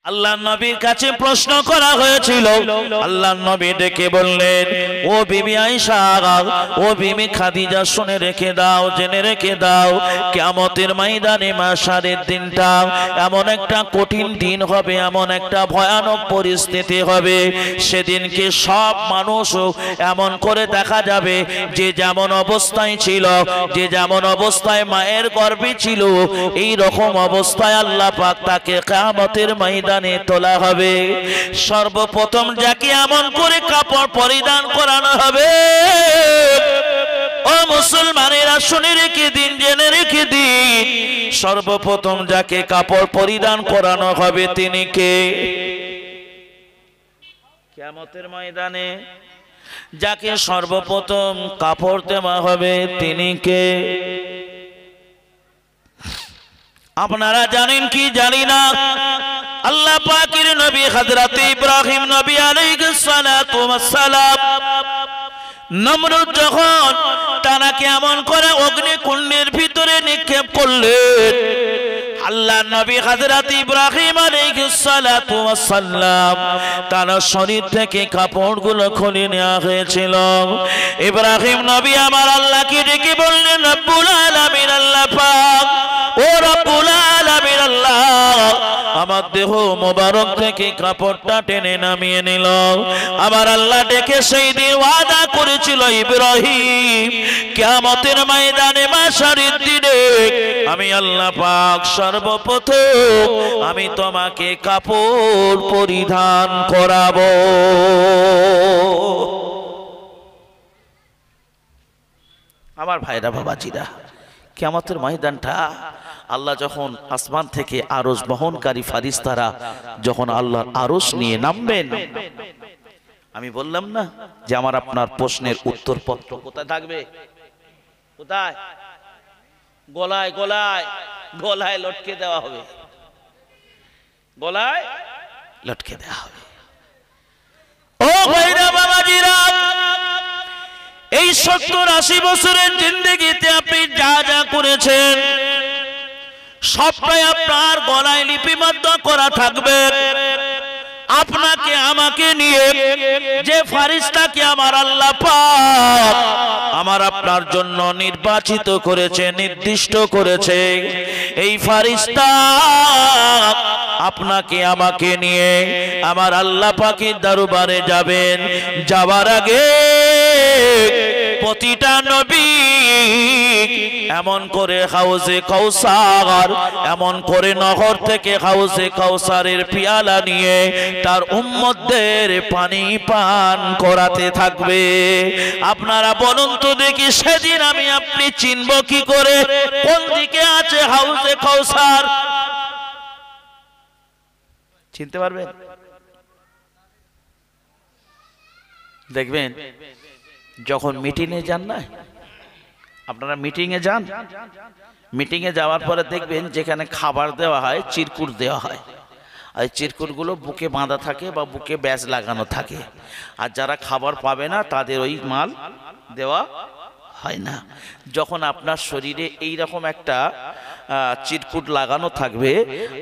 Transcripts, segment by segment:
আল্লাহর নবীর কাছে প্রশ্ন করা হয়েছিল। আল্লাহর নবী ডেকে বললেন, ও বিবি আয়েশা, ও বিবি খাদিজা, শুনে রেখে দাও, জেনে রেখে দাও, কিয়ামতের ময়দানে মাশারের দিনটা এমন একটা কঠিন দিন হবে, এমন একটা ভয়ানক পরিস্থিতি হবে। সেদিনকে সব মানুষ এমন করে দেখা যাবে, যে যেমন অবস্থায় ছিল, যে যেমন অবস্থায় মায়ের গর্ভে ছিল, এই রকম অবস্থায় আল্লাহ পাক তাকে কিয়ামতের ময়দানে তোলা হবে। সর্বপ্রথম যাকে এমন করে কাপড় পরিধান করানো হবে, ও মুসলমানেরা শুনে রেখে দিন, জেনে রেখে দিন, সর্বপ্রথম যাকে কাপড় পরিধান করানো হবে তিনি কে? কিয়ামতের ময়দানে যাকে সর্বপ্রথম কাপড় দেওয়া হবে তিনি কে? আপনারা জানেন কি জানি না, আল্লাহ পাকের নবী হযরত ইব্রাহিম নবী আলাইহিস সালাতু ওয়াস সালাম নমরুদ যখন তাকে এমন করে অগ্নিকুণ্ডের ভিতরে নিক্ষেপ করলেন, আল্লাহ নবী হযরত ইব্রাহিম আলাইহিস সালাতু ওয়াস সালাম তার শরীর থেকে কাপড়গুলো খুলে নেওয়া হয়েছিল। ইব্রাহিম নবী আমার আল্লাহকে ডেকে বললেন, রব্বুল আলামিন আল্লাহ পাক, ও রব্বুল আলামিন আল্লাহ, আমার দেহ মোবারক থেকে কাপড়টা টেনে নামিয়ে নিল। আমার আল্লাহ ডেকে সেই দিন ওয়াদা করেছিল, ইব্রাহিম কিয়ামতের ময়দানে মাশারের দিনে আমি আল্লাহ পাক সর্বপ্রথম আমি তোমাকে কাপড় পরিধান করাবো। আমার ভাইরা বাবাজিরা, কিয়ামতের ময়দানটা আল্লাহ যখন আসমান থেকে আরশ বহনকারী ফারিস্তারা যখন আল্লাহর আরশ নিয়ে নামবেন, আমি বললাম না যে আমার আপনার প্রশ্নের উত্তরপত্র কোথায় থাকবে? কোথায়? গলায় গলায় গলায় লটকে দেওয়া হবে, গলায় লটকে দেওয়া হবে। ও ভাইরা বাবাজিরা, এই 70-80 বছরের জিন্দেগিতে আপনি যা যা করেছেন সবটাই আপনার গলায় লিপিবদ্ধ করা থাকবে। আপনাকে আমাকে নিয়ে যে ফারিস্তাকে আমার আল্লাহ পাক আমার আপনার জন্য নির্বাচিত করেছে, নির্দিষ্ট করেছে, এই ফারিস্তা আপনাকে আমাকে নিয়ে আমার আল্লাহ পাকের দরবারে যাবেন। যাওয়ার আগে প্রতিটা নবী এমন করে হাউজে কাউসার, এমন করে নহর থেকে হাউজে কাউসারের পিয়ালা নিয়ে তার উম্মতদের পানি পান করাতে থাকবে। আপনারা বলুন তো দেখি, সেদিন আমি আপনি চিনব কি করে কোন দিকে আছে হাউজে কাউসার? চিনতে পারবেন? দেখবেন যখন মিটিংয়ে যান না, আপনারা মিটিংয়ে যান, মিটিংয়ে যাওয়ার পরে দেখবেন যেখানে খাবার দেওয়া হয়, চিরকুট দেওয়া হয়, আর চিরকুটগুলো বুকে বাঁধা থাকে বা বুকে ব্যাজ লাগানো থাকে, আর যারা খাবার পাবে না তাদের ওই মাল দেওয়া হয় না। যখন আপনার শরীরে এই রকম একটা চিরকুট লাগানো থাকবে,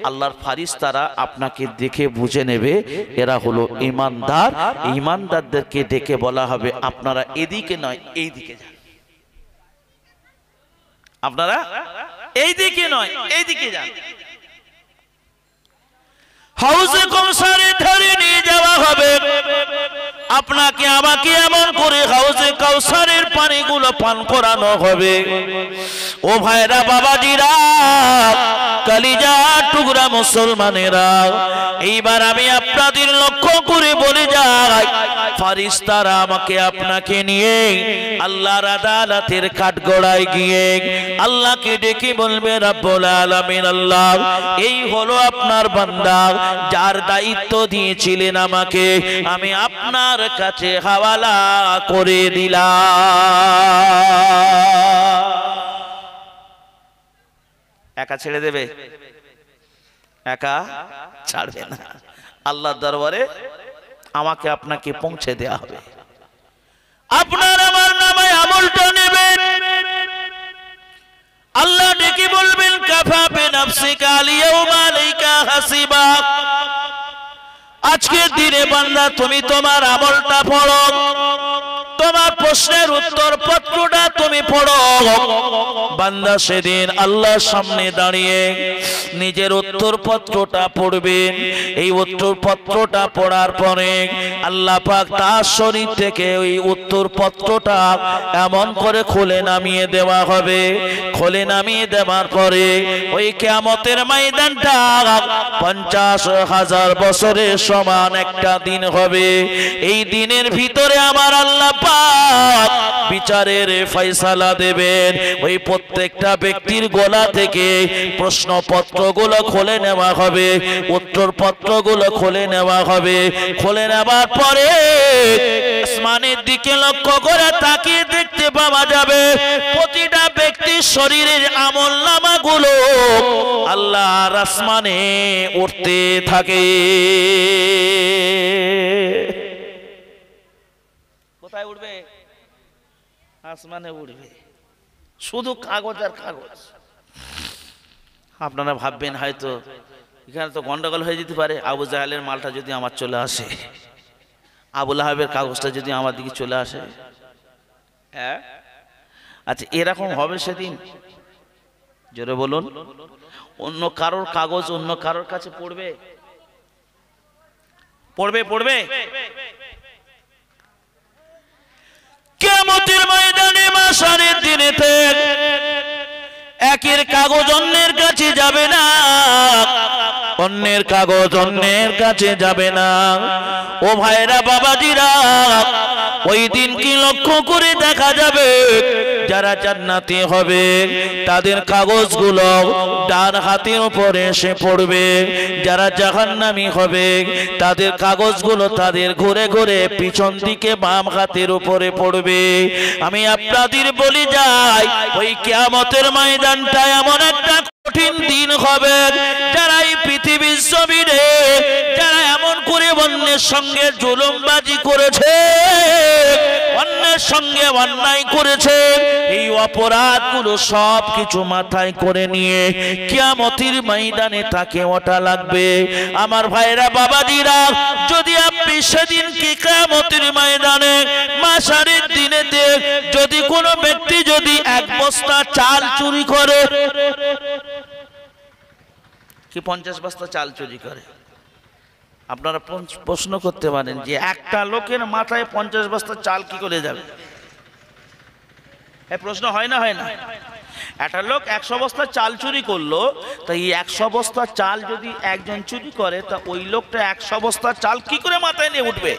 আল্লাহর ফারিস্তারা আপনাকে দেখে বুঝে নেবে এরা হলো ঈমানদার। ঈমানদারদেরকে ডেকে বলা হবে, আপনারা এদিকে নয় এইদিকে যান, আপনারা এইদিকে নয় এইদিকে যান। হাউজে কাউসারে ধরে নিয়ে যাওয়া হবে, আপনাকে আমাকে এমন করে হাউজে কাউসারের পানিগুলো পান করানো হবে। ও ভাইরা বাবাজিরা, কলিজা টুকরা মুসলমানেরা, এইবার আমি আপনাদের লক্ষ্য করে বলে যাই, ফারিস্তারা আমাকে আপনাকে নিয়ে আল্লাহর আদালতের কাঠগড়ায় গিয়ে আল্লাহকে ডেকে বলবে, রব্বুল আলামিন আল্লাহ, এই হলো আপনার বান্দা যার দায়িত্ব দিয়েছিলেন আমাকে, আমি আপনার কাছে হাওয়ালা করে দিলাম। একা ছেড়ে দেবে? একা ছাড়বে না। আল্লাহর দরবারে আমাকে আপনাকে পৌঁছে দেয়া হবে। আপনার আমার নামে আমলটা নেবেন। আল্লাহ ডেকে বলবেন, কাফা বিনাফসিকা আল-ইয়াওমা আলাইকা হাসিবা, আজকের দিনে বান্দা তুমি তোমার আমলটা পড়ো, তোমার প্রশ্নের উত্তর পত্রটা তুমি পড়ো। বান্দা সেদিন আল্লাহর সামনে দাঁড়িয়ে নিজের উত্তর পত্রটা পড়বেন। এই উত্তর পত্রটা পড়ার পরে আল্লাহ পাক তার শরীর থেকে ওই উত্তর পত্রটা এমন করে খুলে নামিয়ে দেওয়া হবে। খুলে নামিয়ে দেওয়ার পরে ওই কিয়ামতের ময়দানটা 50,000 বছরের সমান একটা দিন হবে। এই দিনের ভিতরে আমার আল্লাহ পাক বিচারের ফয়সালা দেবেন। ওই প্রত্যেকটা ব্যক্তির গলা থেকে প্রশ্নপত্রগুলো খুলে নেওয়া হবে, উত্তরপত্রগুলো খুলে নেওয়া হবে। খুলে নেওয়ার পরে আসমানের দিকে লক্ষ্য করে তাকিয়ে দেখতে পাওয়া যাবে প্রতিটা ব্যক্তির শরীরের আমলনামাগুলো আল্লাহর আসমানে উঠতে থাকে। কোথায় উঠবে? আসমানে উঠবে, শুধু কাগজ আর কাগজ। আপনারা ভাববেন হয়তো এখানে তো গন্ডগোল হয়ে যেতে পারে, আবু জাহেলের মালটা যদি আমার চলে আসে, আবু লাহাবের কাগজটা যদি আমার দিকে চলে আসে। হ্যাঁ, আচ্ছা এরকম হবে সেদিন? জোরে বলুন। অন্য কারোর কাগজ অন্য কারোর কাছে পড়বে? পড়বে? পড়বে? কিয়ামতের ময়দানে মাশারের দিনেতে একের কাগজ অন্যের কাছে যাবে না, অন্যের কাগজ অন্যের কাছে যাবে না। ও ভাইরা বাবাজিরা, ওই দিন কি লক্ষ্য করে দেখা যাবে যারা জান্নাতি হবে তাদের কাগজগুলো ডান হাতের উপরে এসে পড়বে, যারা জাহান্নামী হবে তাদের কাগজগুলো তাদের ঘুরে ঘুরে পিছন দিকে বাম হাতের উপরে পড়বে। আমি আপনাদের বলি যাই, ওই কিয়ামতের ময়দানটা এমন একটা কঠিন দিন হবে, যারা এই পৃথিবীর জমিনে যারা এমন করে অন্যের সঙ্গে জুলুমবাজি করেছে, অন্যের সঙ্গে অন্যায় করেছে, এই অপরাধগুলো সব কিছু মাথায় করে নিয়ে কিয়ামতের ময়দানে তাকে ওঠা লাগবে। আমার ভাইরা বাবাজিরা, যদি আপনি সেদিন কি কিয়ামতের ময়দানে মাশারের দিনেতে যদি কোনো ব্যক্তি যদি এক বস্তা চাল চুরি করে, কি 50 বস্তা চাল চুরি করে, আপনারা প্রশ্ন করতে পারেন যে একটা লোকের মাথায় 50 বস্তা চাল কি করে যাবে? এই প্রশ্ন হয় না? হয় না? একটা লোক 100 বস্তা চাল চুরি করলো, তাই 100 বস্তা চাল যদি একজন চুরি করে, তা ওই লোকটা 100 বস্তা চাল কি করে মাথায় নিয়ে উঠবে?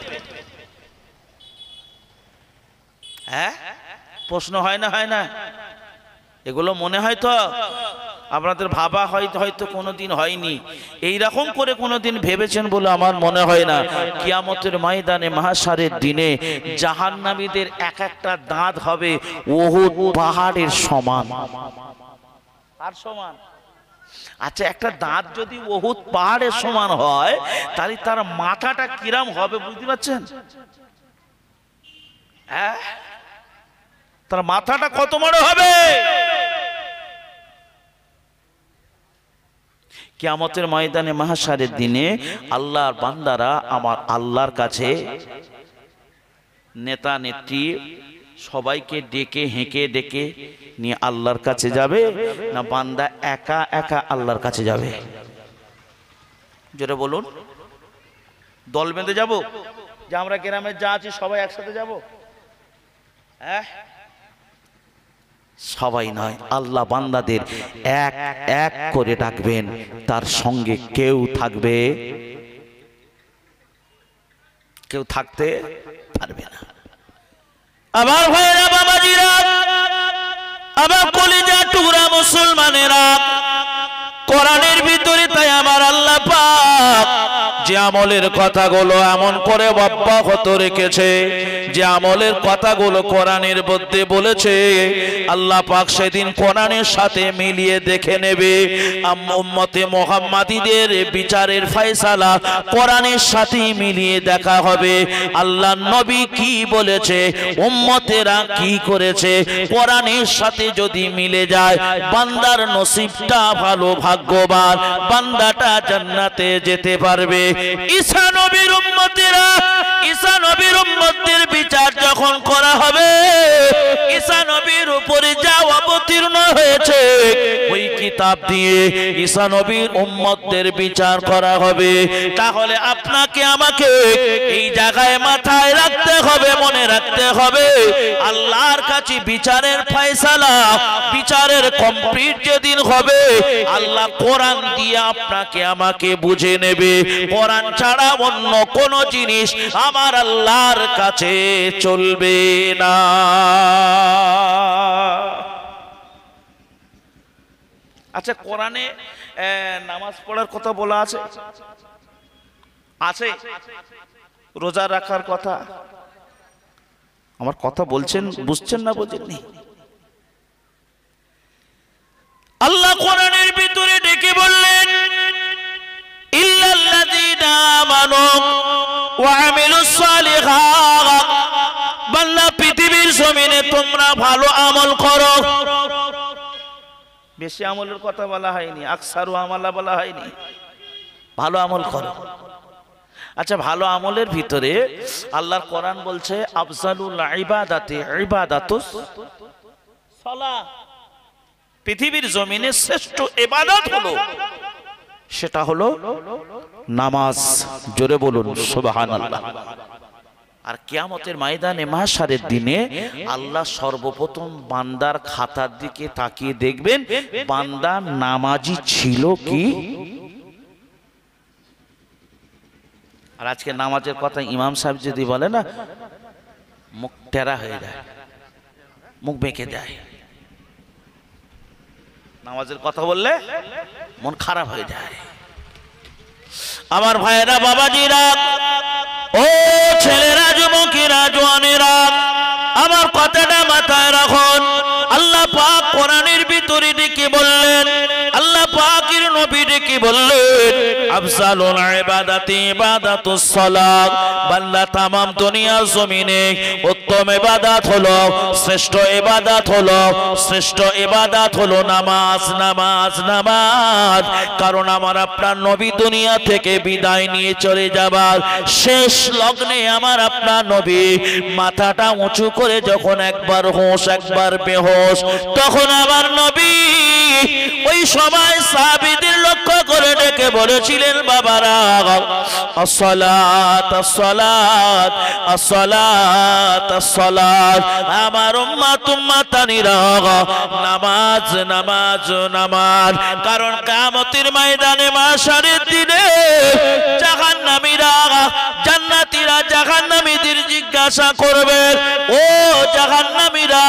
হ্যাঁ, প্রশ্ন হয় না? হয় না? এগুলো মনে হয় তো আপনাদের ভাবা হয়তো কোনোদিন হয়নি, এইরকম করে কোনোদিন ভেবেছেন বলে আমার মনে হয় না। কিয়ামতের ময়দানে মাহশারের দিনে জাহান্নামীদের এক একটা দাঁত হবে উহুদ পাহাড়ের সমান। আর সমান? আচ্ছা, একটা দাঁত যদি উহুদ পাহাড়ের সমান হয়, তাহলে তার মাথাটা কিরম হবে বুঝতে পারছেন? হ্যাঁ, তার মাথাটা কত বড় হবে? কিয়ামতের ময়দানে মাহশারের দিনে আল্লাহর বান্দারা আমার আল্লাহর কাছে নেতা নেত্রী সবাইকে ডেকে হেঁকে ডেকে নিয়ে আল্লাহর কাছে যাবে, না বান্দা একা একা আল্লাহর কাছে যাবে? জোরে বলুন। দল বেঁধে যাব যে আমরা গ্রামে যা আছি সবাই একসাথে যাব? হ্যাঁ, সবাই নয়, আল্লাহ বান্দাদের এক এক করে ডাকবেন, তার সঙ্গে কেউ থাকবে, কেউ থাকতে পারবে না। আবার ভাইরা বাবাজিরা, আবার কলিজা টুকরা মুসলমানেরা, কোরআনের ভিতরে তাই আমার আল্লাহ পাক যে আমলের কথাগুলো এমন করে অব্যাহত রেখেছে, যে আমলের কথাগুলো কোরআনের মধ্যে বলেছে, আল্লাহ পাক সেদিন কোরআনের সাথে মিলিয়ে দেখে নেবে। উম্মতে মুহাম্মাদীদের বিচারের ফয়সালা কোরআনের সাথে মিলিয়ে দেখা হবে। আল্লাহ নবী কি বলেছে, উম্মতেরা কি করেছে, কোরআনের সাথে যদি মিলে যায়, বান্দার নসিবটা ভালো, ভাগ্যবান, বান্দাটা জান্নাতে যেতে পারবে। ঈসা নবীর উম্মতেরা, ঈসা নবীর উম্মতদের বিচার যখন করা হবে, ঈসা নবীর উপরে যা অবতীর্ণ হয়েছে ওই কিতাব দিয়ে ঈসা নবীর উম্মতদের বিচার করা হবে। তাহলে আপনাকে আমাকে এই জায়গায় মাথায় রাখতে হবে, মনে রাখতে হবে, আল্লাহর কাছে বিচারের ফয়সালা, বিচারের কমপ্লিট যেদিন হবে, আল্লাহ কোরআন দিয়ে আপনাকে আমাকে বুঝে নেবে। কোরআন ছাড়া অন্য কোন জিনিস আমার আল্লাহর কাছে চলবে না। আচ্ছা, কোরআনে নামাজ পড়ার কথা বলা আছে, আছে রোজা রাখার কথা। আমার কথা বলছেন, বুঝছেন না বোঝেননি? আল্লাহ কোরআনের ভিতরে ডেকে বললেন, ইল্লাল্লাযীনা আমানু ওয়া আমিলুস সালিহাত, বান্দা পৃথিবীর জমিনে তোমরা ভালো আমল করো। বেশি আমলের কথা বলা হয়নি, আকসারু আমালা বলা হয়নি, ভালো আমল করো। আচ্ছা, ভালো আমলের ভিতরে আল্লাহর কোরআন বলছে আফজালুল ইবাদাতি ইবাদাতুস সালাহ, পৃথিবীর জমিনে শ্রেষ্ঠ ইবাদত হলো, সেটা হলো নামাজ। জোরে বলুন সুবহানাল্লাহ। আর কিয়ামতের ময়দানে মাহশারের দিনে আল্লাহ সর্বপ্রথম বান্দার খাতার দিকে তাকিয়ে দেখবেন বান্দা নামাজি ছিল কি। আর আজকে নামাজের কথা ইমাম সাহেব যদি বলে না, মুখ টেরা হয়ে যায়, মুখ বেঁকে যায়। নামাজের কথা বললে মন খারাপ হয়ে যায়। আমার ভাইয়েরা, বাবাজিরা, ও ছেলেরা, যুবকেরা, জওয়ানেরা, আমার কথাটা মাথায় রাখুন। আল্লাহ পাক কোরআনের ভিতরে ডেকে বললেন, আল্লাহ পাকের নবী ডেকে বললেন আফজালুল ইবাদাতি ইবাদাতুস সালাত, বান্দা তামাম দুনিয়ার জমিনে উত্তম ইবাদত হলো, শ্রেষ্ঠ ইবাদত হলো, শ্রেষ্ঠ ইবাদত হলো নামাজ, নামাজ, নামাজ। কারণ আমার আপনার নবী দুনিয়া থেকে বিদায় নিয়ে চলে যাবার শেষ লগ্নে আমার আপনার নবী মাথাটা উঁচু করে যখন একবার হোশ একবার বেহোশ, তখন আমার নবী ওই সময় সাহাবীদের লক্ষ্য করে ডেকে বলেছিলেন, বাবারা, আসসালাত আসসালাত আসসালাত আসসালাত, আমার উম্মাত উম্মাতানিরা, নামাজ নামাজ নামাজ। কারণ কিয়ামতের ময়দানে মাহশারের দিনে জাহান্নামীরা জান্নাতীরা জাহান্নামীদের জিজ্ঞাসা করবে, ও জাহান্নামীরা,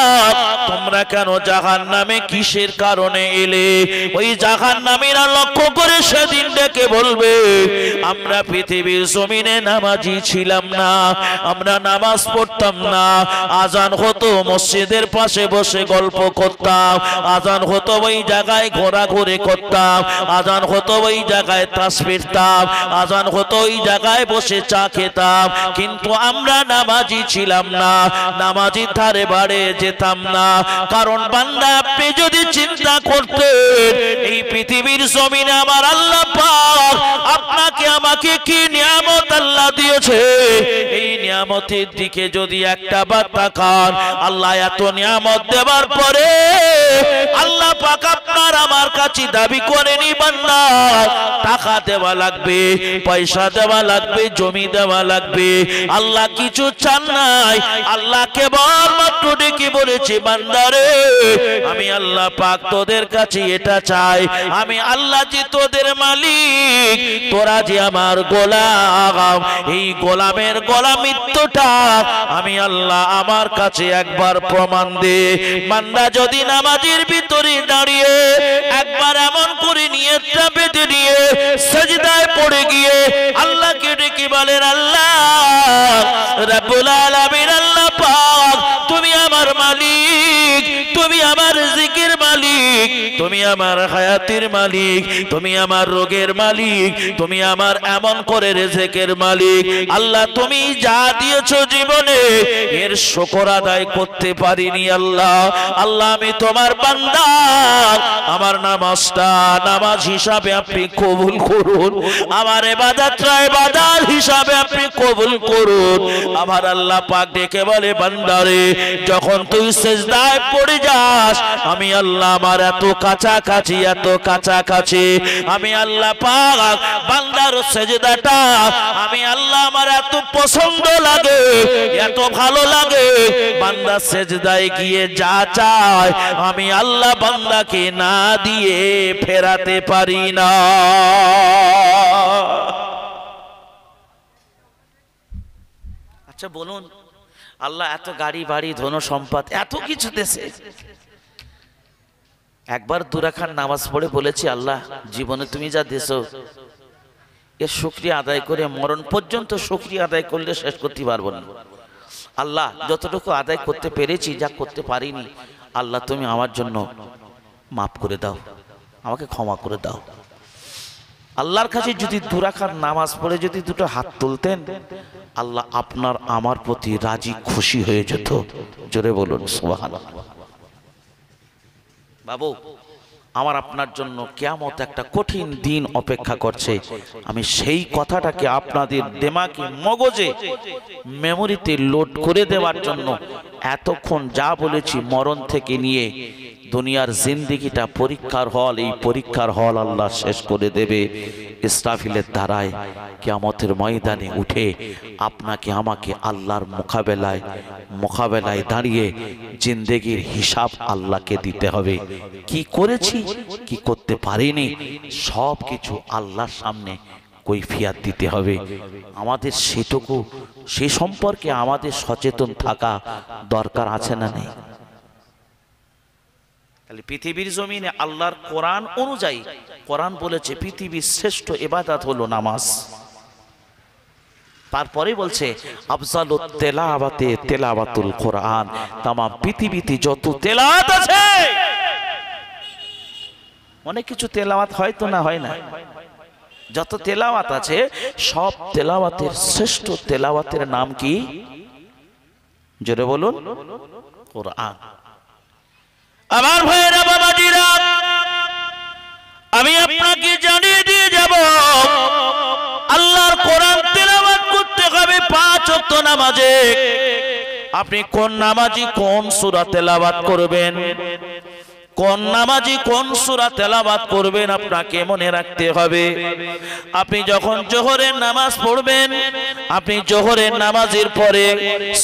তোমরা কেন জাহান্নামে কিসের কারণে এলে? ওই জাহান্নামীরা লক্ষ্য করে সেদিন ডেকে বলবে, আমরা পৃথিবীর জমিনে নামাজি ছিলাম না, আমরা নামাজ পড়তাম না, আজান হতো মসজিদের পাশে বসে গল্প করতাম, আজান হতো ওই জায়গায় ঘোরাঘুরি করতাম, আজান হতো ওই জায়গায় তাস ফিরতাম, আজান হতো ওই জায়গায় বসে চা খেতাম, কিন্তু আমরা নামাজি ছিলাম না, নামাজির ধারে বাড়ে যেতাম না। কারণ বান্দা, আপনি যদি চিন্তা করতেন এই পৃথিবীর জমিনে আমার আল্লাহ পাক আপনাকে আমাকে কি নিয়ামত আল্লাহ দিয়েছে, এই নিয়ামতের দিকে যদি একটা বার তাকান, আল্লাহ এত নিয়ামত দেওয়ার পরে আল্লাহ পাক আপনার আমার কাছে দাবি করেনি বান্দা টাকা দেওয়া লাগবে, পয়সা দেওয়া লাগবে, জমি দেওয়া লাগবে। আল্লাহ কিছু চান নাই, আল্লাহ কেবল মাত্র ডেকে বলেছে, বান্দারে, আমি আল্লাহ পাক তোদের কাছে এটা চাই, আমি আল্লাহ যে তোদের মালিক, তোরা যে আমার গোলাম, এই গোলামের গোলামিত্বটা আমি আল্লাহ আমার কাছে একবার প্রমাণ দে। বান্দা যদি নামাজের ভিতরে দাঁড়িয়ে একবার এমন করে নিয়তটা বেঁধে নিয়ে সিজদায় পড়ে গিয়ে আল্লাহকে ডেকে বলেন, আল্লাহ রাব্বুল আলামিন, আল্লাহ পাক তুমি আমার মালিক, তুমি আমার রিজিকের মালিক, মালিক, তুমি আমার হায়াতের মালিক, তুমি আমার রোগের মালিক, তুমি আমার এমন করে রিজিকের মালিক। আল্লাহ তুমি যা দিয়েছো জীবনে এর শুকর আদায় করতে পারিনি আল্লাহ। আল্লাহ আমি তোমার বান্দা, আমার নামাজটা নামাজ হিসাবে আপনি কবুল করুন, আমার ইবাদতটা ইবাদত হিসাবে আপনি কবুল করুন। আমার আল্লাহ পাক ডেকে বলে বান্দারে যখন তুই সিজদায় পড়ে যাস আমি আল্লাহ আমার এত কাছাকাছি, এত কাছাকাছি, আমি আল্লাহ পাক বান্দার সিজদাটা আমি আল্লাহ আমার এত পছন্দ লাগে, এত ভালো লাগে, বান্দা সিজদায় গিয়ে যা চায় আমি আল্লাহ বান্দাকে না দিয়ে ফেরাতে পারি না। আচ্ছা বলুন, আল্লাহ এত গাড়ি বাড়ি ধন সম্পদ এত কিছু দেশে, একবার দুরাখান নামাজ পড়ে বলেছি আল্লাহ জীবনে তুমি যা দেছো এর শুকরিয়া আদায় করে মরণ পর্যন্ত শুকরিয়া আদায় করলে শেষ করতে পারবো না। আল্লাহ যতটুকু আদায় করতে পেরেছি, যা করতে পারিনি আল্লাহ তুমি আমার জন্য মাফ করে দাও, আমাকে ক্ষমা করে দাও। আল্লাহর কাছে যদি দুরাখান নামাজ পড়ে যদি দুটো হাত তুলতেন আল্লাহ আপনার আমার প্রতি রাজি খুশি হয়ে যেত। জোরে বলুন সুবহানাল্লাহ। বাবু আমার আপনার জন্য কিয়ামত একটা কঠিন দিন অপেক্ষা করছে, আমি সেই কথাটাকে আপনাদের দিমাগে মগজে মেমোরিতে লোড করে দেওয়ার জন্য এতক্ষণ যা বলেছি মরণ থেকে নিয়ে দুনিয়ার জিন্দেগিটা পরীক্ষার হল, এই পরীক্ষার হল আল্লাহ শেষ করে দেবে ইসরাফিলের দ্বারায়। কিয়ামতের ময়দানে উঠে আপনাকে আমাকে আল্লাহর মোকাবেলায় দাঁড়িয়ে জিন্দেগির হিসাব আল্লাহকে দিতে হবে। কি করেছি কি করতে পারিনি সব কিছু আল্লাহর সামনে কৈফিয়ত দিতে হবে। আমাদের সেটুকু সে সম্পর্কে আমাদের সচেতন থাকা দরকার আছে না নেই? তাহলে পৃথিবীর জমিনে আল্লাহর কোরআন অনুযায়ী, কোরআন বলেছে পৃথিবীর শ্রেষ্ঠ ইবাদত হলো নামাজ। তারপরে বলছে আফজালুত তেলাওয়াতে তেলাওয়াতুল কোরআন, তাম পৃথিবীতে যত তেলাওয়াত আছে, অনেক কিছু তেলাওয়াত হয়তো না হয় না, যত তেলাওয়াত আছে সব তেলাওয়াতের শ্রেষ্ঠ তেলাওয়াতের নাম কি? জোরে বলুন কোরআন। আমার ভাইরা বাবাজিরা আমি আপনাকে জানিয়ে দিয়ে যাব আল্লাহর কোরআন তেলাওয়াত করতে হবে 5 ওয়াক্ত নামাজে। আপনি কোন নামাজি কোন সূরা তেলাওয়াত করবেন, কোন নামাজি কোন সূরা তেলাওয়াত করবেন আপনাকে মনে রাখতে হবে। আপনি যখন জোহরের নামাজ পড়বেন, আপনি জোহরের নামাজের পরে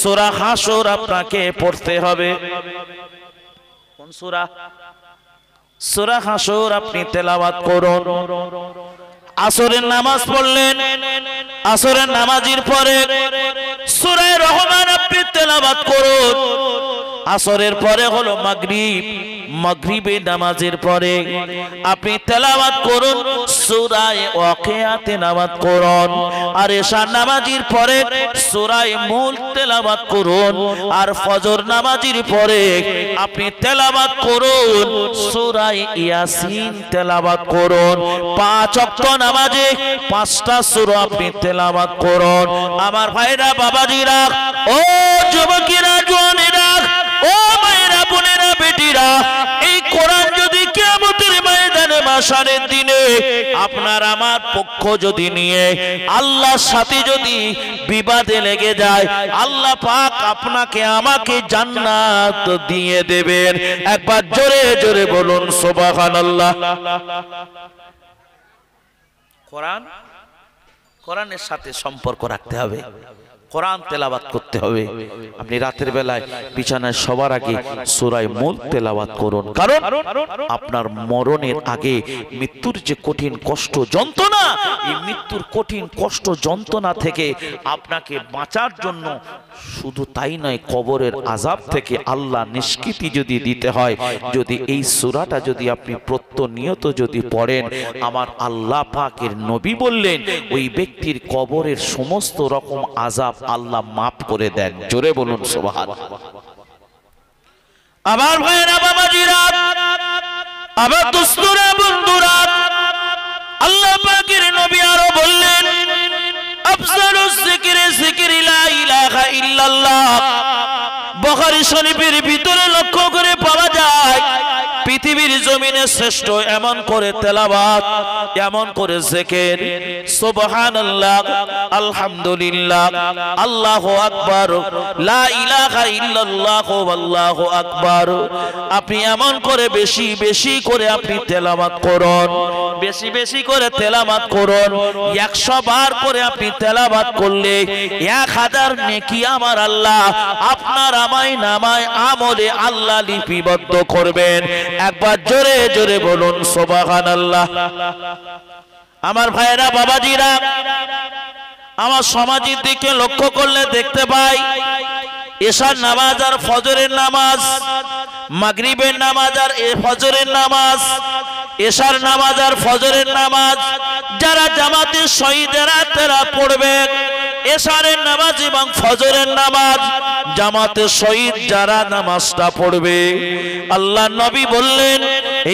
সূরা হাসর আপনাকে পড়তে হবে। কোন সূরা? সূরা হাসর আপনি তেলাওয়াত করুন। আসরের নামাজ পড়লেন, আসরের নামাজের পরে সূরা রহমান আপনি তেলাওয়াত করুন। আসরের পরে হলো মাগরিব, মাগরিবের নামাজের পরে আপনি তেলাওয়াত করুন সূরা ওয়াকিয়া তেলাওয়াত করুন। আর এশার নামাজের পরে সূরা মুলক তেলাওয়াত করুন। আর ফজর নামাজের পরে আপনি তেলাওয়াত করুন সূরা ইয়াসিন তেলাওয়াত করুন। 5 ওয়াক্ত নামাজে 5টা সূরা আপনি তেলাওয়াত করুন। আমার ভাইরা বাবাজিরা, ও যুবকেরা জওয়ানেরা, ও মায়েরা বোনেরা বেটিরা, এই কোরআন যদি কিয়ামতের ময়দানে মাশারের দিনে আপনার আমার পক্ষ যদি নিয়ে আল্লাহর সাথে যদি বিবাদে লেগে যায়, আল্লাহ পাক আপনাকে আমাকে জান্নাত দিয়ে দেবেন। একবার জোরে জোরে বলুন সুবহানাল্লাহ। কোরআনের সাথে সম্পর্ক রাখতে হবে, কোরআন তেলাওয়াত করতে হবে। আপনি রাতের বেলায় বিছানায় সবার আগে সূরা মুলক তেলাওয়াত করুন, কারণ আপনার মরণের আগে মৃত্যুর যে কঠিন কষ্ট যন্ত্রণা, এই মৃত্যুর কঠিন কষ্ট যন্ত্রণা থেকে আপনাকে বাঁচার জন্য শুধু তাই নয়, কবরের আযাব থেকে আল্লাহ নিষ্কৃতি যদি দিতে হয়, যদি এই সূরাটা যদি আপনি প্রত্যনিয়ত যদি পড়েন, আমার আল্লাহ পাকের নবী বললেন ওই ব্যক্তির কবরের সমস্ত রকম আযাব আল্লাহ মাফ করে দেন। জোরে বলুন সুবহানাল্লাহ। আমার ভাইরা বাবাজিরা, আবার দোস্তরা বন্ধুরা আল্লাহ পাকের নবী আরো বললেন আফজালুজ যিকরি যিকরি লা ইলাহা ইল্লাল্লাহ। বুখারী শরীফের ভিতরে লক্ষ্য করে পাওয়া যায় পৃথিবীর জমিনে শ্রেষ্ঠ এমন করে তেলাওয়াত, এমন করে জিকির সুবহানাল্লাহ, আলহামদুলিল্লাহ, আল্লাহু আকবার, লা ইলাহা ইল্লাল্লাহ, আল্লাহু আকবার। আপনি এমন করে বেশি বেশি করে আপনি তেলাওয়াত করুন, বেশি বেশি করে তেলাওয়াত করুন। 100 বার করে আপনি তেলাওয়াত করলে 1000 নেকি আমার আল্লাহ আপনার আমায় নামায় আমলে আল্লাহ লিপিবদ্ধ করবেন। একবার জোরে জোরে বলুন সুবহানাল্লাহ। আমার ভাইরা বাবাজিরা, আমার সমাজের দিকে লক্ষ্য করলে দেখতে পাই এশার নামাজ আর ফজরের নামাজ, মাগরিবের নামাজ আর ফজরের নামাজ, এশার নামাজ আর ফজরের নামাজ যারা জামাতের শহীদেরা তারা পড়বে। এশারের নামাজ এবং ফজরের নামাজ জামাতের শহীদ যারা নামাজটা পড়বে, আল্লাহ নবী বললেন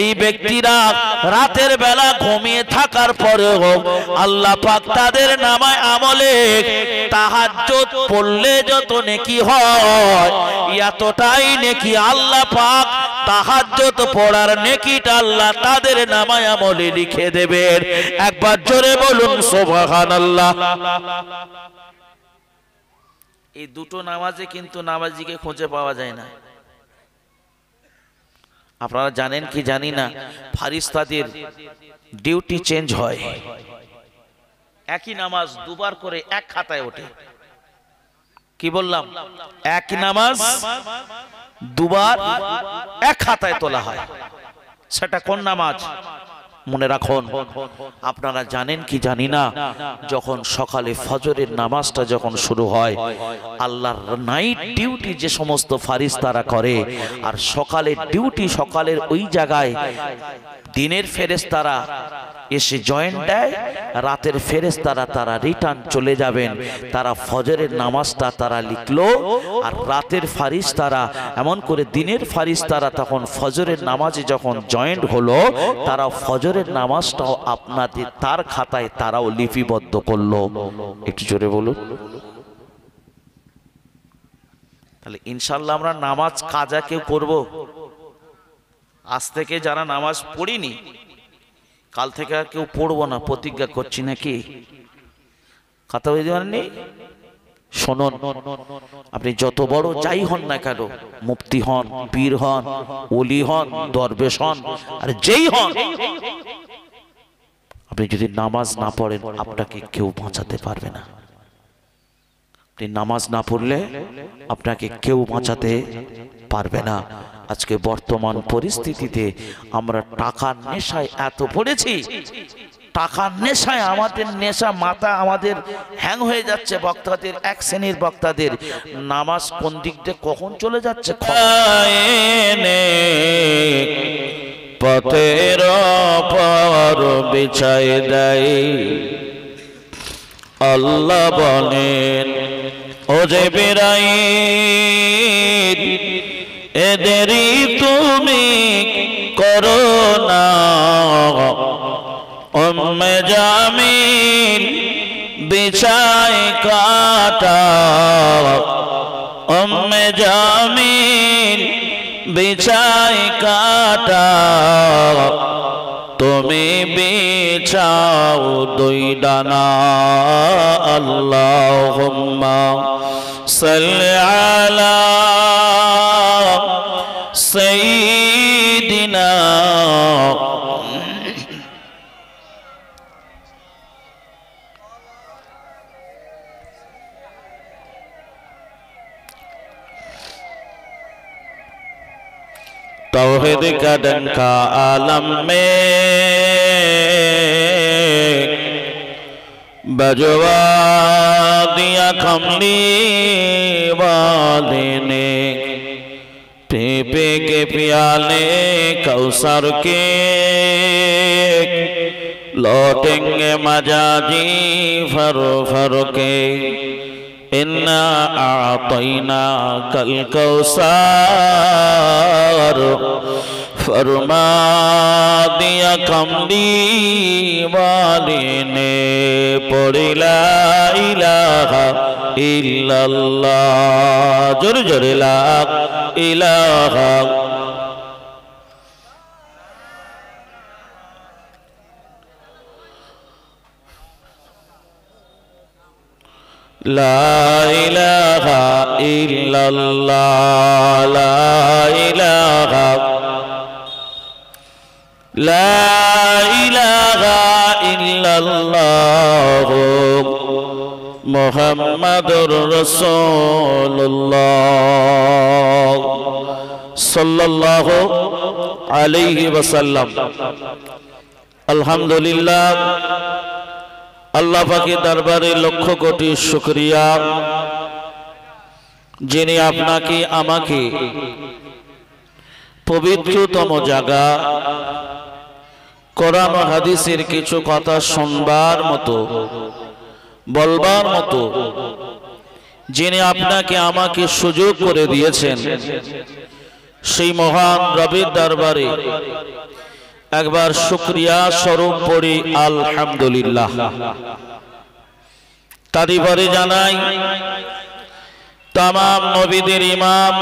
এই ব্যক্তিরা রাতের বেলা ঘুমিয়ে থাকার পরেও আল্লাহ পাক তাদের নামায় আমলে তাহাজ্জুদ পড়লে যত নেকি হয় এতটাই নেকি আল্লাহ পাক তাহাজ্জুদ পড়ার নেকিটা আল্লাহ তাদের নামায় আমলে লিখে দেবেন। একবার জোরে বলুন সুবহানাল্লাহ। এই দুটো নামাজে কিন্তু নামাজিকে খুঁজে পাওয়া যায় না। আপনারা জানেন কি জানি না, ফারিস্তাদের ডিউটি চেঞ্জ হয়। একই নামাজ দুবার করে এক খাতায় ওঠে। কি বললাম? এক নামাজ দুবার এক খাতায় তোলা হয়। সেটা কোন নামাজ? মনে রাখুন। আপনারা জানেন কি জানি না, যখন সকালে ফজরের নামাজটা যখন শুরু হয়, আল্লাহর নাইট ডিউটি যে সমস্ত ফারিস্তারা করে আর সকালের ডিউটি সকালের ওই জায়গায় দিনের ফেরেশতারা এসে জয়েন্ট দেয়, রাতের ফেরেশতারা তারা রিটার্ন চলে যাবেন। তারা ফজরের নামাজটা তারা লিখলো আর রাতের ফারিস্তারা এমন করে দিনের ফারিস্তারা তখন ফজরের নামাজে যখন জয়েন্ট হলো তারা ফজরের নামাজটাও আপনাদের তার খাতায় তারাও লিপিবদ্ধ করলো। একটু জোরে বলুন। তাহলে ইনশাআল্লাহ আমরা নামাজ কাজা কেউ করব? আজ থেকে যারা নামাজ পড়িনি কাল থেকে আর কেউ পড়বো না প্রতিজ্ঞা করছি নাকি? কথা বুঝতে পারেননি? শুনুন, আপনি যত বড় যাই হন না কেন, মুফতি হন, পীর হন, ওলি হন, দরবেশ হন আর যেই হন, আপনি যদি নামাজ না পড়েন আপনাকে কেউ বাঁচাতে পারবে না। আপনি নামাজ না পড়লে আপনাকে কেউ বাঁচাতে পারবে না। আজকে বর্তমান পরিস্থিতিতে আমরা টাকার নেশায় এত পড়েছি, টাকার নেশায় আমাদের নেশা মাথা আমাদের হ্যাং হয়ে যাচ্ছে। বক্তাদের এক শ্রেণীর বক্তাদের নামাজ কোন দিক দিয়ে কখন চলে যাচ্ছে পথের পর বিছাই দেয়। আল্লাহ বলেন ও যে বিরাই এদেরই তুমি করো না। উম্মে জামিল বিছায় কাটা, উম্মে জামিল বিছায় কাটা, তুমি বিছাও দুই ডানা। আল্লাহুম্মা সাল্লি আলা সাইয়্যিদিনা तौहीद का डंका आलम में बजवा दिया कमली वाले ने। पी पी के प्याले कौसर के लौटेंगे मजाजी फर फर के। इन्ना आतैना कल कौसर फरमा दिया कमली वाली ने पढ़ी ला इलाहा इल्लल्लाह जोरे जोरे ला इलाहा ला इलाहा इल्लल्लाह ला इलाहा ला इलाहा इल्लल्लाह मुहम्मदुर रसूलुल्लाह सल्लल्लाहु अलैहि वसल्लम। अल्हम्दुलिल्लाह अल्लाह पाकेर दरबारे लक्ष कोटी शुक्रिया जिनि आपनाके आमाके पवित्रतम जागा कुरान हादिसेर किछु कथा शुनबार मतो बोलबार मतो जिनि आपनाके आमाके सुयोग करे दिएछेन सेई महान रबेर दरबारे एक बार शुक्रिया स्वरूप पड़ी आलহামদুলিল্লাহ। तारिफे जानाई तमाम नबीদের इमाम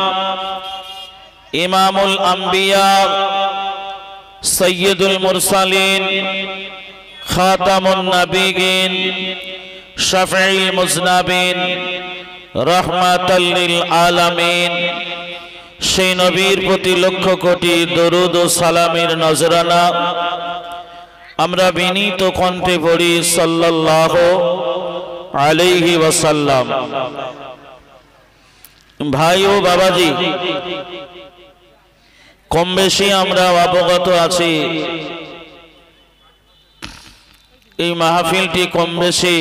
इमामुल अंबिया सय्यदुल मुरसालिन खातामुन नबीयिन शफीउल मुज़नबिन रहमाताल लिल आलामीन সেই নবীর প্রতি লক্ষ কোটি দরুদ ও সালামের নজরানা আমরা বিনীত কণ্ঠে পড়ি সাল্লাল্লাহু আলাইহি ওয়াসাল্লাম। ভাই ও বাবাজি, কম বেশি আমরা অবগত আছি এই মাহফিলটি কম বেশি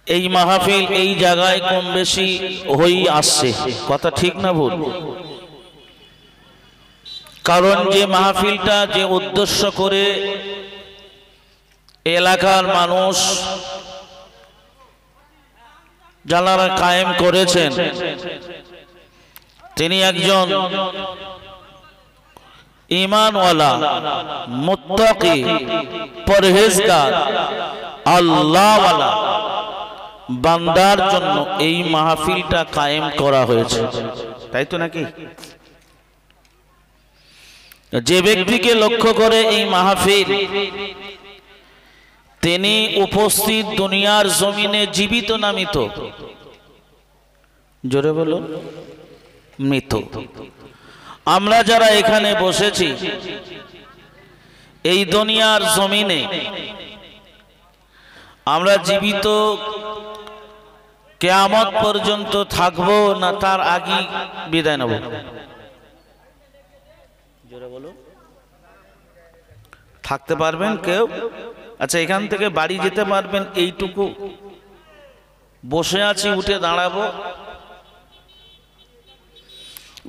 এই মাহফিল এই জায়গায় কম বেশি হই আসছে, কথা ঠিক না ভুল? কারণ যে মাহফিলটা যে উদ্দেশ্য করে এলাকার মানুষ যারা কায়েম করেছেন তিনি একজন ঈমানওয়ালা মুত্তাকি পরহেজগার আল্লাহওয়ালা বান্দার জন্য এই মাহফিলটা কায়েম করা হয়েছে, তাই তো নাকি? যে ব্যক্তিকে লক্ষ্য করে এই মাহফিল তিনি উপস্থিত দুনিয়ার জমিনে জীবিত না মৃত? জোরে বলুন, মৃত। আমরা যারা এখানে বসেছি এই দুনিয়ার জমিনে আমরা জীবিত কিয়ামত পর্যন্ত থাকবো না তার আগে বিদায় নেব? জোরে বলুন, থাকতে পারবেন কেউ? আচ্ছা, এখান থেকে বাড়ি যেতে পারবেন এইটুকু? বসে আছি, উঠে দাঁড়াবো?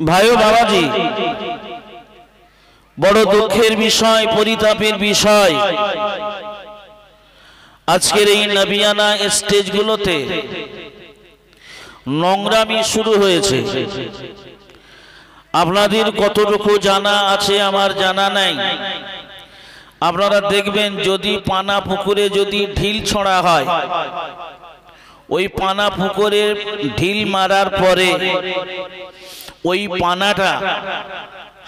ভাই ও বাবাজি, বড় দুঃখের বিষয়, পরিতাপের বিষয়, আজকের এই নবিয়ানা স্টেজগুলোতে নোংরামি শুরু হয়েছে। আপনাদের কতটুকু জানা আছে আমার জানা নাই। আপনারা দেখবেন যদি পানা পুকুরে যদি ঢিল ছড়া হয়, ওই পানা পুকুরে ঢিল মারার পরে ওই পানাটা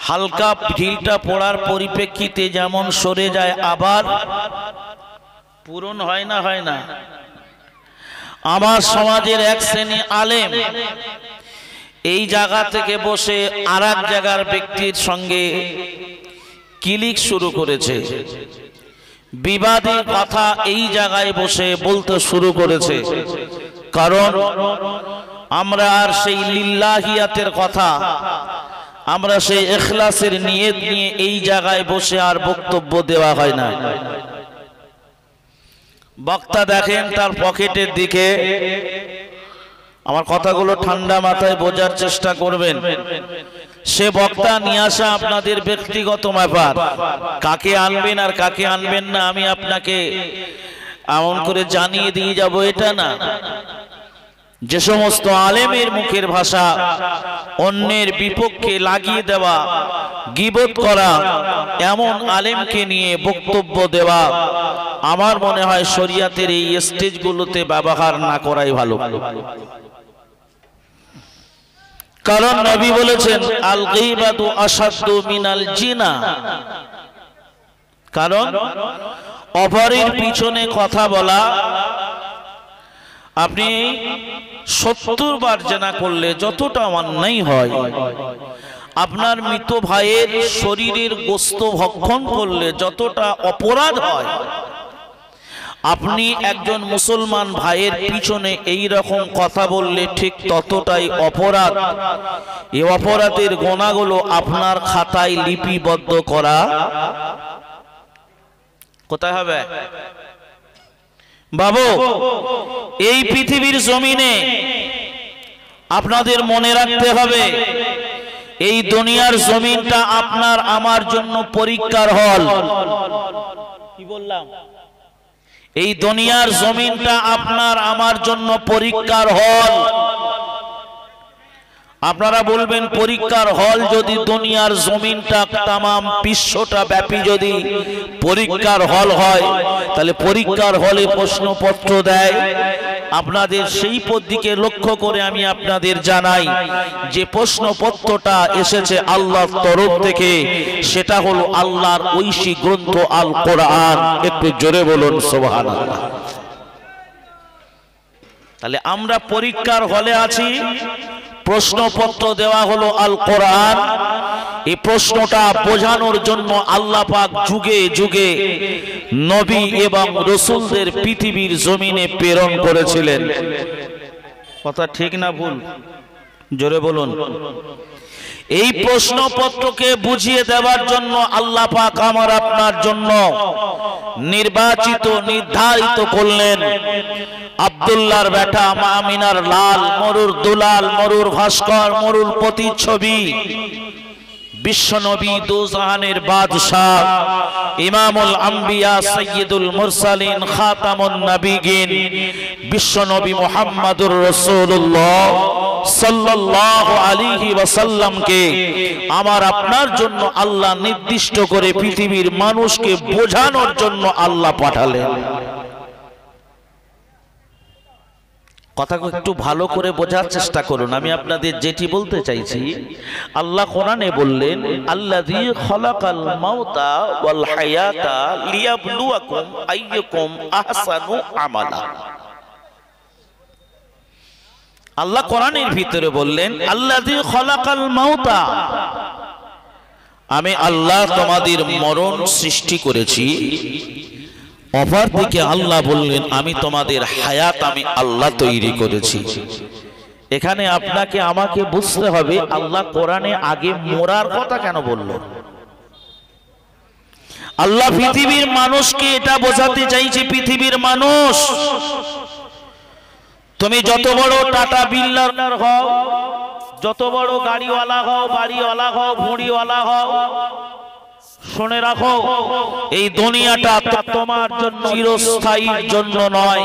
হালকা ঢিলটা পড়ার পরিপ্রেক্ষিতে যেমন সরে যায়, আবার পূরণ হয় না? হয় না? আমার সমাজের এক শ্রেণী আলেম এই জায়গা থেকে বসে আর এক জায়গার ব্যক্তির সঙ্গে কিলিক শুরু করেছে, বিবাদী কথা এই জায়গায় বসে বলতে শুরু করেছে। কারণ আমরা আর সেই লিল্লাহিয়াতের কথা, আমরা সেই ইখলাসের নিয়ত নিয়ে এই জায়গায় বসে আর বক্তব্য দেওয়া হয় না। বক্তা দেখেন তার পকেটের দিকে। আমার কথাগুলো ঠান্ডা মাথায় বোঝার চেষ্টা করবেন। সে বক্তা নিয়ে আসা আপনাদের ব্যক্তিগত ব্যাপার, কাকে আনবেন আর কাকে আনবেন না আমি আপনাকে এমন করে জানিয়ে দিয়ে যাব এটা না। যে সমস্ত আলেমের মুখের ভাষা অন্যের বিপক্ষে লাগিয়ে দেওয়া, গীবত করা, এমন আলেমকে নিয়ে বক্তব্য দেওয়া আমার মনে হয় শরিয়াতের এই স্টেজগুলোতে ব্যবহার না করাই ভালো। কারণ নবী বলেছেন আল গীবাতু আশাদ্দু মিনাল জিনা। কারণ অপরের পিছনে কথা বলা, আপনি 70 বার জেনা করলে যতটা অন্যায় হয়, আপনার মৃত ভাইয়ের শরীরের গোশত ভক্ষণ করলে যতটা অপরাধ হয়, আপনি একজন মুসলমান ভাইয়ের পিছনে এই রকম কথা বললে ঠিক ততটাই অপরাধ। এই অপরাধের গোনাগুলো আপনার খাতায় লিপিবদ্ধ করা কোথায় হবে? বাবু, এই পৃথিবীর জমিনে আপনাদের মনে রাখতে হবে, এই দুনিয়ার জমিনটা আপনার আমার জন্য পরীক্ষার হল। কি বললাম? এই দুনিয়ার জমিনটা আপনার আমার জন্য পরীক্ষার হল। আপনারা বলবেন পরীক্ষার হল যদি দুনিয়ার জমিনটা তামাম বিশ্বটা ব্যাপী যদি পরীক্ষার হল হয়, তাহলে পরীক্ষার হলে প্রশ্নপত্র দেয়। আপনাদের সেই দিকে লক্ষ্য করে আমি আপনাদের জানাই যে প্রশ্নপত্রটা এসেছে আল্লাহর তরফ থেকে, সেটা হলো আল্লাহর ঐশী গ্রন্থ আল কোরআন। একটু জোরে বলুন সুবহানাল্লাহ। তাহলে আমরা পরীক্ষার হলে আছি, প্রশ্নপত্র দেওয়া হলো আল কোরআন। এই প্রশ্নটা বোঝানোর জন্য আল্লাহ পাক যুগে যুগে নবী এবং রাসূলদের পৃথিবীর জমিনে প্রেরণ করেছিলেন। কথা ঠিক না ভুল? জোরে বলুন। এই প্রশ্নপত্রকে বুঝিয়ে দেওয়ার জন্য আল্লাহ পাক আমার আপনার জন্য নির্বাচিত নির্ধারিত করলেন আব্দুল্লাহর বেটা আমিনার লাল, মরুর দুলাল, মরুর ভাস্কর, মরুর প্রতিচ্ছবি, বিশ্বনবী দুজাহানের বাদশাহ, ইমামুল আম্বিয়া, সাইয়্যিদুল মুরসালিন, খাতামুন নবিয়্যিন, বিশ্বনবী মুহাম্মদুর রাসূলুল্লাহ সাল্লাল্লাহু আলাইহি ওয়াসাল্লামকে আমার আপনার জন্য আল্লাহ নির্দিষ্ট করে পৃথিবীর মানুষকে বোঝানোর জন্য আল্লাহ পাঠালেন। কথাকে একটু ভালো করে বোঝার চেষ্টা করুন। আমি আপনাদের যেটি বলতে চাইছি, আল্লাহ কোরআনে বললেন আল্লাযী খালাকাল মাউতা ওয়াল হায়াতা লিয়াবলুয়াকুম আইয়ুকুম আহসানু আমালা। আল্লাহ কোরআনের ভিতরে বললেন আল্লাযী খালাকাল মাউতা, আমি আল্লাহ তোমাদের মরণ সৃষ্টি করেছি। অপর দিকে আল্লাহ বললেন আমি তোমাদের হায়াত আমি আল্লাহ তৈরি করেছি। এখানে আপনাকে আমাকে বুঝতে হবে আল্লাহ কোরআনে আগে মরার কথা কেন বলল। আল্লাহ পৃথিবীর মানুষকে এটা বোঝাতে চাইছে, পৃথিবীর মানুষ তুমি যত বড় টাটা বিল্ডার হও, যত বড় গাড়িওয়ালা হও, বাড়িওয়ালা হও, ভুঁড়িওয়ালা হও, শুনে রাখো এই দুনিয়াটা তোমার জন্য চিরস্থায়ীর জন্য নয়।